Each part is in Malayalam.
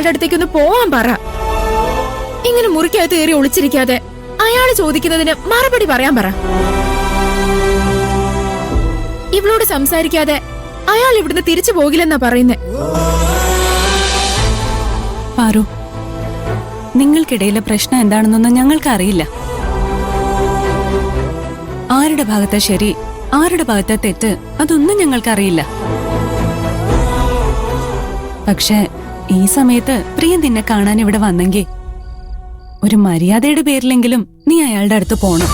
അയാളുടെ അടുത്തേക്ക് ഒന്ന് പോവാൻ പറ. ഇങ്ങനെ മുറിക്കകത്ത് കയറി ഒളിച്ചിരിക്കാതെ അയാള് ചോദിക്കുന്നതിന് മറുപടി പറയാൻ പറ. ഇവളോട് സംസാരിക്കാതെ അയാൾ ഇവിടുന്ന് തിരിച്ചു പോകില്ലെന്നാ പറയുന്നേ. പാറു, നിങ്ങൾക്കിടയിലെ പ്രശ്നം എന്താണെന്നൊന്നും ഞങ്ങൾക്ക് അറിയില്ല. ആരുടെ ഭാഗത്തെ ശരി, ആരുടെ ഭാഗത്തെ തെറ്റ്, അതൊന്നും ഞങ്ങൾക്കറിയില്ല. പക്ഷെ ഈ സമയത്ത് പ്രിയൻ നിന്നെ കാണാൻ ഇവിടെ വന്നെങ്കിൽ ഒരു മര്യാദയുടെ പേരിലെങ്കിലും നീ അയാളുടെ അടുത്ത് പോണം.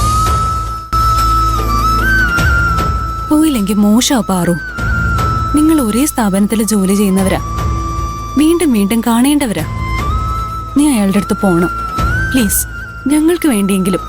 പോയില്ലെങ്കിൽ മോശമാ പാറു. നിങ്ങൾ ഒരേ സ്ഥാപനത്തിൽ ജോലി ചെയ്യുന്നവരാ, വീണ്ടും വീണ്ടും കാണേണ്ടവരാ. നീ അയാളുടെ അടുത്ത് പോണം പ്ലീസ്, ഞങ്ങൾക്ക് വേണ്ടിയെങ്കിലും.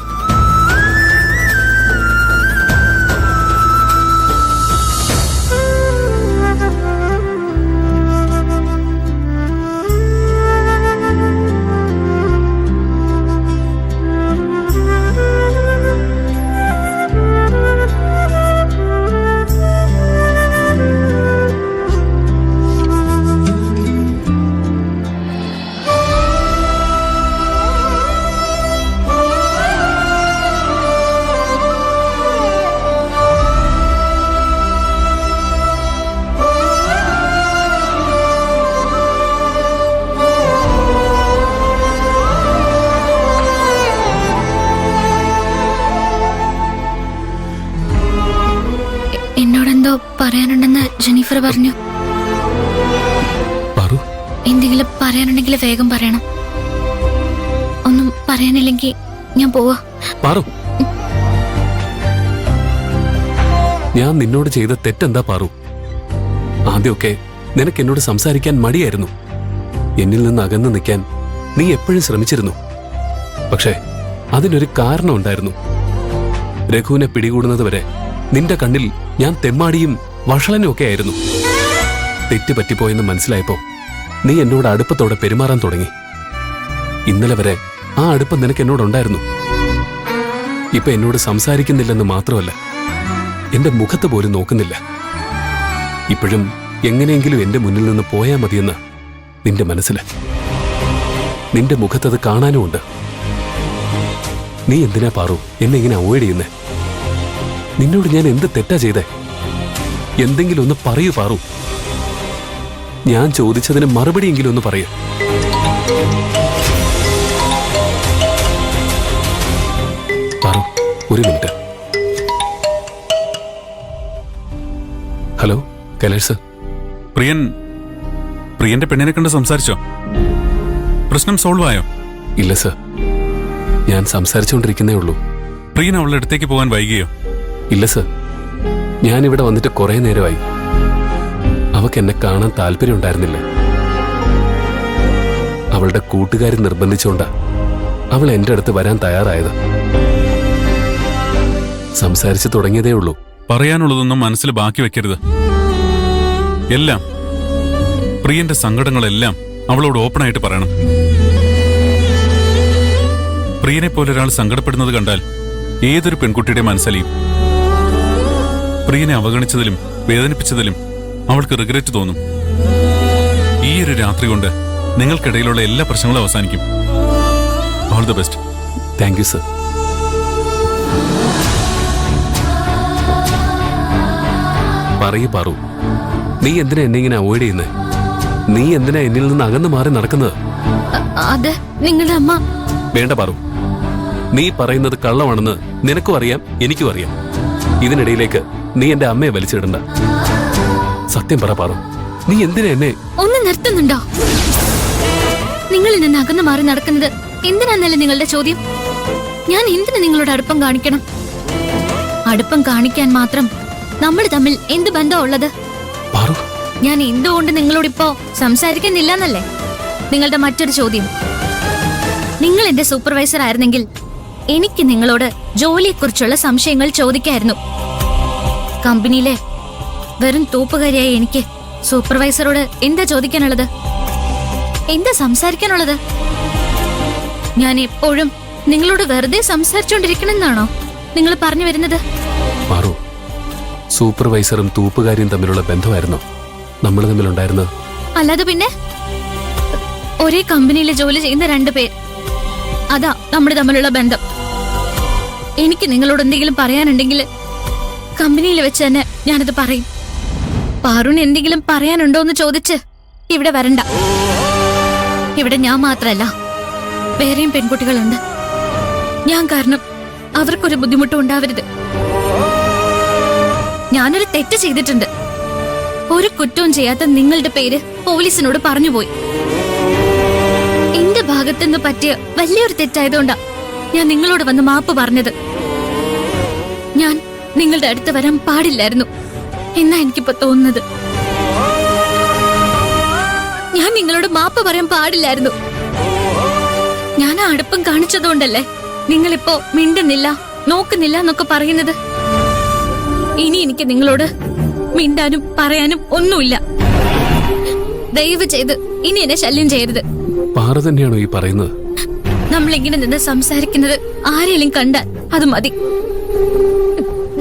പറയാനുണ്ടെന്ന് ജെന്നിഫർ പറഞ്ഞു. എന്തെങ്കിലും പറയാനുണ്ടെങ്കിൽ വേഗം പറയണം. ഒന്നും പറയാനില്ലെങ്കിൽ ഞാൻ പോവാ. ഞാൻ നിന്നോട് ചെയ്ത തെറ്റെന്താ പാറു? ആദ്യമൊക്കെ നിനക്ക് എന്നോട് സംസാരിക്കാൻ മടിയായിരുന്നു. എന്നിൽ നിന്ന് അകന്നു നിൽക്കാൻ നീ എപ്പോഴും ശ്രമിച്ചിരുന്നു. പക്ഷേ അതിനൊരു കാരണം ഉണ്ടായിരുന്നു. രഘുവിനെ പിടികൂടുന്നതുവരെ നിന്റെ കണ്ണിൽ ഞാൻ തെമ്മാടിയും വഷളനും ഒക്കെ ആയിരുന്നു. തെറ്റ് പറ്റിപ്പോയെന്ന് മനസ്സിലായപ്പോ നീ എന്നോട് അടുപ്പത്തോടെ പെരുമാറാൻ തുടങ്ങി. ഇന്നലെ വരെ ആ അടുപ്പം നിനക്ക് എന്നോടുണ്ടായിരുന്നു. ഇപ്പൊ എന്നോട് സംസാരിക്കുന്നില്ലെന്ന് മാത്രമല്ല, എന്റെ മുഖത്ത് പോലും നോക്കുന്നില്ല. ഇപ്പോഴും എങ്ങനെയെങ്കിലും എന്റെ മുന്നിൽ നിന്ന് പോയാ മതിയെന്ന് നിന്റെ മനസ്സില്. നിന്റെ മുഖത്തത് കാണാനുമുണ്ട്. നീ എന്തിനാ പാറു എന്നെ ഇങ്ങനെ അവോയ്ഡ് ചെയ്യുന്നേ? നിന്നോട് ഞാൻ എന്ത് തെറ്റാ ചെയ്തേ? എന്തെങ്കിലും ഒന്ന് പറയൂ പാറു. ഞാൻ ചോദിച്ചതിന് മറുപടിയെങ്കിലും ഒന്ന് പറയൂ. പാറു, ഒരു മിനിറ്റ്. Hello, Kailash sir. പ്രിയന്റെ പെണ്ണിനെ കണ്ട് സംസാരിച്ചോ? പ്രശ്നം സോൾവ് ആയോ? ഇല്ല സർ, ഞാൻ സംസാരിച്ചുകൊണ്ടിരിക്കുന്നേ ഉള്ളൂ. പ്രിയൻ അവളുടെ അടുത്തേക്ക് പോകാൻ വൈകിയോ? ഇല്ല സർ, ഞാനിവിടെ വന്നിട്ട് കുറെ നേരമായി. അവക്ക് എന്നെ കാണാൻ താല്പര്യം ഉണ്ടായിരുന്നില്ല. അവളുടെ കൂട്ടുകാരി നിർബന്ധിച്ചുകൊണ്ടാ അവൾ എന്റെ അടുത്ത് വരാൻ തയ്യാറായത്. സംസാരിച്ചു തുടങ്ങിയതേ ഉള്ളൂ. പറയാനുള്ളതൊന്നും മനസ്സിൽ ബാക്കി വെക്കരുത്. എല്ലാം, പ്രിയന്റെ സങ്കടങ്ങളെല്ലാം അവളോട് ഓപ്പണായിട്ട് പറയണം. പ്രിയനെ പോലെ ഒരാൾ സങ്കടപ്പെടുന്നത് കണ്ടാൽ ഏതൊരു പെൺകുട്ടിയുടെ മനസ്സലിയും. പ്രിയനെ അവഗണിച്ചതിലും വേദനിപ്പിച്ചതിലും അവൾക്ക് റിഗ്രറ്റ് തോന്നും. ഈ ഒരു രാത്രി കൊണ്ട് നിങ്ങൾക്കിടയിലുള്ള എല്ലാ പ്രശ്നങ്ങളും അവസാനിക്കും. All the best. Thank you sir. പറയൂ പാറു, നീ എന്തിനാ എന്നെ ഇങ്ങനെ അവോയ്ഡ് ചെയ്യുന്നേ? നീ എന്തിനാ എന്നിൽ നിന്ന് അകന്നു മാറി നടക്കുന്നത്? അത് നിങ്ങളുടെ അമ്മ. വേണ്ട പാറു, നീ പറയുന്നത് കള്ളമാണെന്ന് നിനക്കും അറിയാം, എനിക്കും അറിയാം. ഇതിനിടയിലേക്ക് നീ എന്റെ അമ്മയെ വലിച്ചിടണ്ട. സത്യം പറ പാറു, നീ എന്തിനാ എന്നെ ഒന്ന് നിർത്തുന്നുണ്ടോ? നിങ്ങളിൽ നിന്ന് അകന്നു മാറി നടക്കുന്നത് എന്തിനാന്നല്ലേ നിങ്ങളുടെ ചോദ്യം? ഞാൻ എന്തിനു നിങ്ങളോട് അടുപ്പം കാണിക്കണം? അടുപ്പം കാണിക്കാൻ മാത്രം നമ്മൾ തമ്മിൽ എന്ത് ബന്ധം ഉള്ളത്? ഞാൻ എന്തുകൊണ്ട് നിങ്ങളോടിപ്പോ സംസാരിക്കുന്നില്ലെന്നല്ലേ നിങ്ങളുടെ മറ്റൊരു ചോദ്യം. നിങ്ങൾ എന്റെ സൂപ്പർവൈസർ ആയിരുന്നെങ്കിൽ എനിക്ക് നിങ്ങളോട് ജോലിയെക്കുറിച്ചുള്ള സംശയങ്ങൾ ചോദിക്കായിരുന്നു. കമ്പനിയിലെ വെറും തൂപ്പുകാരിയായി എനിക്ക് സൂപ്പർവൈസറോട് എന്താ ചോദിക്കാനുള്ളത്? എന്താ സംസാരിക്കാനുള്ളത്? ഞാൻ എപ്പോഴും നിങ്ങളോട് വെറുതെ സംസാരിച്ചോണ്ടിരിക്കണമെന്നാണോ നിങ്ങൾ പറഞ്ഞു വരുന്നത്? സൂപ്പർവൈസറും തൂപ്പുകാരിയും തമ്മിലുള്ള ബന്ധമായിരുന്നോ നമ്മൾ തമ്മിലുണ്ടായിരുന്നത്? അല്ലാതെ പിന്നെ ഒരേ കമ്പനിയിൽ ജോലി ചെയ്യുന്ന 2 പേർ. അതാ നമ്മൾ തമ്മിലുള്ള ബന്ധം. എനിക്ക് നിങ്ങളോട് എന്തെങ്കിലും പറയാനുണ്ടെങ്കിൽ കമ്പനിയിൽ വെച്ച് തന്നെ ഞാനത് പറയും. പാറുന് എന്തെങ്കിലും പറയാനുണ്ടോ എന്ന് ചോദിച്ച് ഇവിടെ വരണ്ട. ഇവിടെ ഞാൻ മാത്രല്ല, വേറെയും പെൺകുട്ടികളുണ്ട്. ഞാൻ കാരണം അവർക്കൊരു ബുദ്ധിമുട്ടും ഉണ്ടാവരുത്. ഞാനൊരു തെറ്റ് ചെയ്തിട്ടുണ്ട്. ഒരു കുറ്റവും ചെയ്യാത്ത നിങ്ങളുടെ പേര് പോലീസിനോട് പറഞ്ഞുപോയി. എന്റെ ഭാഗത്തുനിന്ന് പറ്റിയ വലിയൊരു തെറ്റായതുകൊണ്ടാ ഞാൻ നിങ്ങളോട് വന്ന് മാപ്പ് പറഞ്ഞത്. ഞാൻ നിങ്ങളുടെ അടുത്ത് വരാൻ പാടില്ലായിരുന്നു എന്നാ എനിക്കിപ്പോ തോന്നുന്നത്. ഞാൻ നിങ്ങളോട് മാപ്പ് പറയാൻ പാടില്ലായിരുന്നു. ഞാൻ ആ അടുപ്പം കാണിച്ചതുകൊണ്ടല്ലേ നിങ്ങളിപ്പോ മിണ്ടുന്നില്ല, നോക്കുന്നില്ല എന്നൊക്കെ പറയുന്നത്. ഇനി എനിക്ക് നിങ്ങളോട് മിണ്ടാനും പറയാനും ഒന്നുമില്ല. ദയവ് ചെയ്ത് ഇനി എന്നെ ശല്യം ചെയ്യരുത്. പാറു തന്നെയാണോ ഈ പറയുന്നത്? നമ്മളിങ്ങനെ നിന്ന് സംസാരിക്കുന്നത് ആരെങ്കിലും കണ്ടാൽ അത് മതി.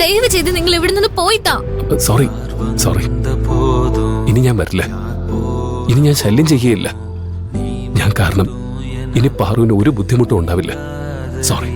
ദയവ് ചെയ്ത് നിങ്ങൾ ഇവിടെ നിന്ന് പോയിത്താ. സോറി സോറി, ഇനി ഞാൻ വരില്ല. ഇനി ഞാൻ ശല്യം ചെയ്യുകയില്ല. ഞാൻ കാരണം ഇനി പാറുവിന് ഒരു ബുദ്ധിമുട്ടും ഉണ്ടാവില്ല. സോറി.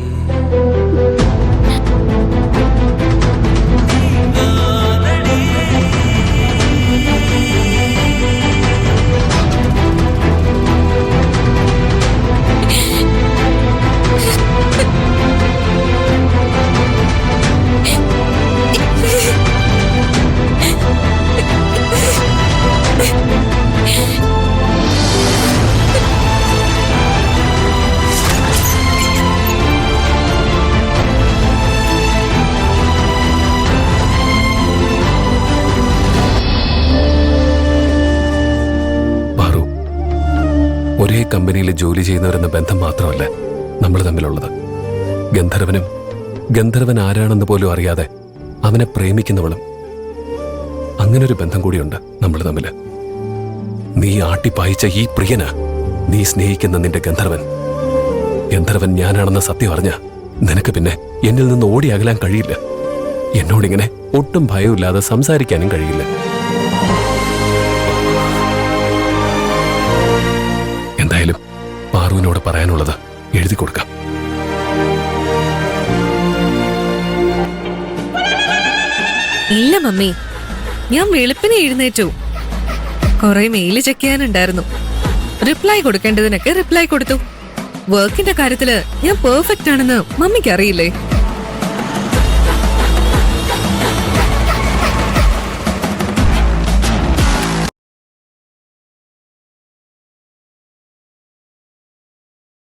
ഒരേ കമ്പനിയിൽ ജോലി ചെയ്യുന്നവരെന്ന ബന്ധം മാത്രമല്ല നമ്മൾ തമ്മിലുള്ളത്. ഗന്ധർവനും ഗന്ധർവൻ ആരാണെന്ന് പോലും അറിയാതെ അവനെ പ്രേമിക്കുന്നവളും, അങ്ങനൊരു ബന്ധം കൂടിയുണ്ട് നമ്മൾ തമ്മില്. നീ ആട്ടിപ്പായിച്ച ഈ പ്രിയനാ നീ സ്നേഹിക്കുന്ന നിന്റെ ഗന്ധർവൻ. ഗന്ധർവൻ ഞാനാണെന്ന സത്യം അറിഞ്ഞ നിനക്ക് പിന്നെ എന്നിൽ നിന്ന് ഓടി അകലാൻ കഴിയില്ല. എന്നോടിങ്ങനെ ഒട്ടും ഭയമില്ലാതെ സംസാരിക്കാനും കഴിയില്ല. എന്തായാലും പാറുവിനോട് പറയാനുള്ളത് എഴുതി കൊടുക്കാം. ഇല്ല മമ്മി, ഞാൻ വെളുപ്പിനെ എഴുന്നേറ്റു. കുറെ മെയില് ചെക്ക് ചെയ്യാനുണ്ടായിരുന്നു. റിപ്ലൈ കൊടുക്കേണ്ടതിനൊക്കെ റിപ്ലൈ കൊടുത്തു. വർക്കിന്റെ കാര്യത്തില് ഞാൻ പെർഫെക്റ്റ് ആണെന്ന് മമ്മിക്ക് അറിയില്ലേ?